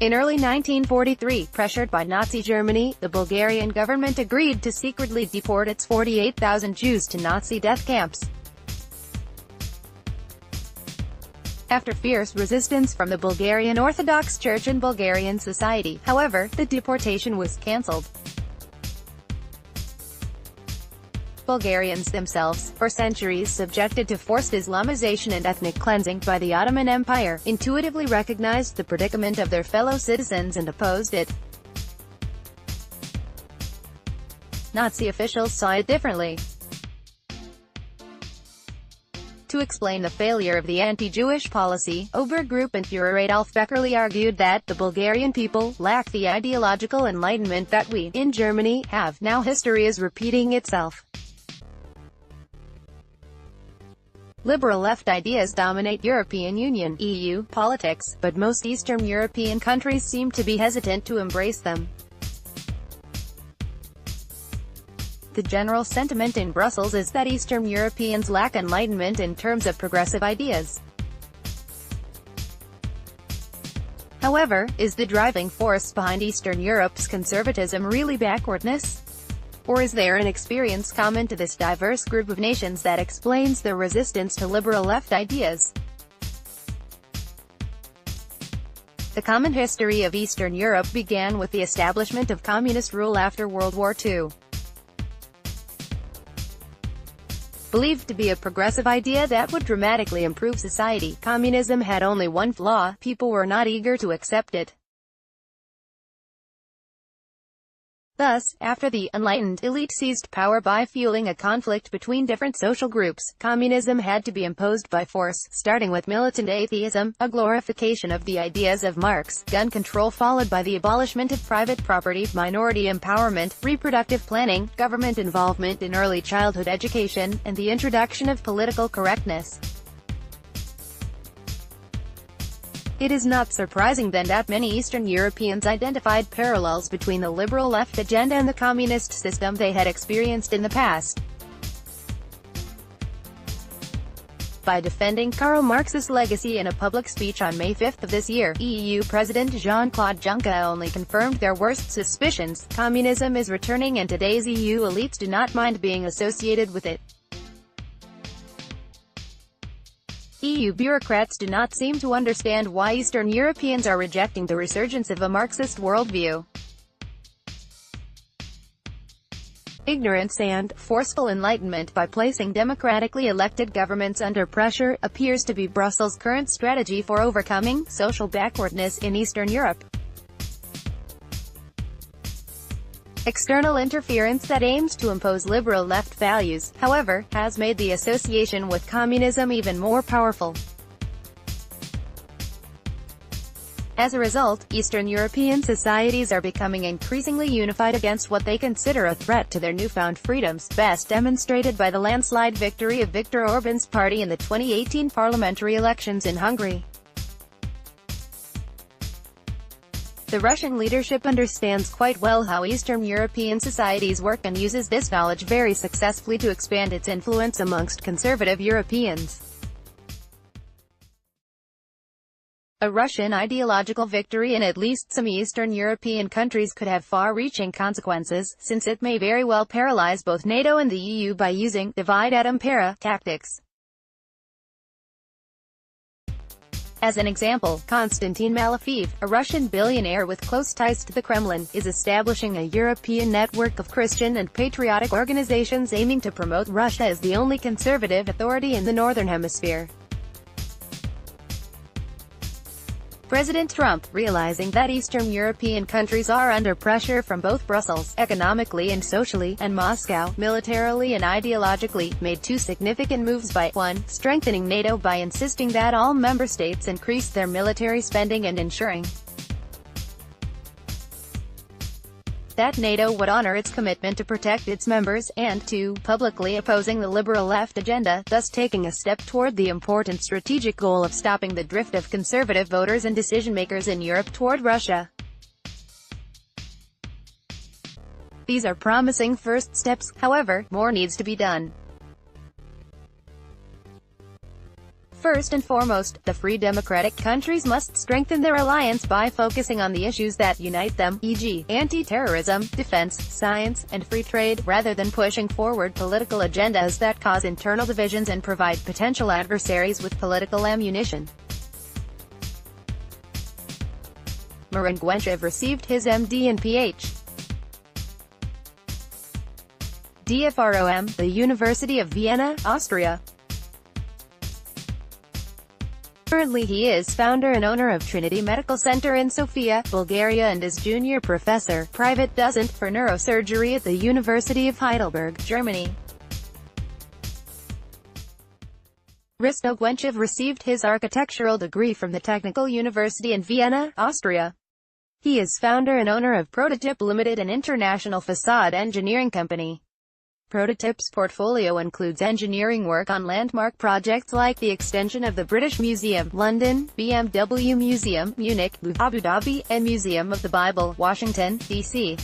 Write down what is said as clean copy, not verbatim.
In early 1943, pressured by Nazi Germany, the Bulgarian government agreed to secretly deport its 48,000 Jews to Nazi death camps. After fierce resistance from the Bulgarian Orthodox Church and Bulgarian society, however, the deportation was cancelled. Bulgarians themselves, for centuries subjected to forced Islamization and ethnic cleansing by the Ottoman Empire, intuitively recognized the predicament of their fellow citizens and opposed it. Nazi officials saw it differently. To explain the failure of the anti-Jewish policy, Obergruppenführer Adolf Beckerli argued that the Bulgarian people lack the ideological enlightenment that we, in Germany, have. Now history is repeating itself. Liberal left ideas dominate European Union (EU) politics, but most Eastern European countries seem to be hesitant to embrace them. The general sentiment in Brussels is that Eastern Europeans lack enlightenment in terms of progressive ideas. However, is the driving force behind Eastern Europe's conservatism really backwardness? Or is there an experience common to this diverse group of nations that explains their resistance to liberal left ideas? The common history of Eastern Europe began with the establishment of communist rule after World War II. Believed to be a progressive idea that would dramatically improve society, communism had only one flaw: people were not eager to accept it. Thus, after the enlightened elite seized power by fueling a conflict between different social groups, communism had to be imposed by force, starting with militant atheism, a glorification of the ideas of Marx, gun control followed by the abolishment of private property, minority empowerment, reproductive planning, government involvement in early childhood education, and the introduction of political correctness. It is not surprising then that many Eastern Europeans identified parallels between the liberal left agenda and the communist system they had experienced in the past. By defending Karl Marx's legacy in a public speech on May 5 of this year, EU President Jean-Claude Juncker only confirmed their worst suspicions: communism is returning and today's EU elites do not mind being associated with it. EU bureaucrats do not seem to understand why Eastern Europeans are rejecting the resurgence of a Marxist worldview. Ignorance and forceful enlightenment by placing democratically elected governments under pressure appears to be Brussels' current strategy for overcoming social backwardness in Eastern Europe. External interference that aims to impose liberal left values, however, has made the association with communism even more powerful. As a result, Eastern European societies are becoming increasingly unified against what they consider a threat to their newfound freedoms, best demonstrated by the landslide victory of Viktor Orban's party in the 2018 parliamentary elections in Hungary. The Russian leadership understands quite well how Eastern European societies work and uses this knowledge very successfully to expand its influence amongst conservative Europeans. A Russian ideological victory in at least some Eastern European countries could have far-reaching consequences, since it may very well paralyze both NATO and the EU by using divide et impera tactics. As an example, Konstantin Malafeev, a Russian billionaire with close ties to the Kremlin, is establishing a European network of Christian and patriotic organizations aiming to promote Russia as the only conservative authority in the Northern Hemisphere. President Trump, realizing that Eastern European countries are under pressure from both Brussels, economically and socially, and Moscow, militarily and ideologically, made two significant moves by 1. Strengthening NATO by insisting that all member states increase their military spending and ensuring that NATO would honor its commitment to protect its members, and 2. Publicly opposing the liberal left agenda, thus taking a step toward the important strategic goal of stopping the drift of conservative voters and decision-makers in Europe toward Russia. These are promising first steps, however, more needs to be done. First and foremost, the free democratic countries must strengthen their alliance by focusing on the issues that unite them, e.g., anti-terrorism, defense, science, and free trade, rather than pushing forward political agendas that cause internal divisions and provide potential adversaries with political ammunition. Miran Gwenchev received his MD and Ph.D. from the University of Vienna, Austria. Currently he is founder and owner of Trinity Medical Center in Sofia, Bulgaria, and is junior professor, private docent, for neurosurgery at the University of Heidelberg, Germany. Risto Gwenchev received his architectural degree from the Technical University in Vienna, Austria. He is founder and owner of Prototype Limited, an international facade engineering company. Prototype's portfolio includes engineering work on landmark projects like the extension of the British Museum, London, BMW Museum, Munich, Abu Dhabi, and Museum of the Bible, Washington, D.C.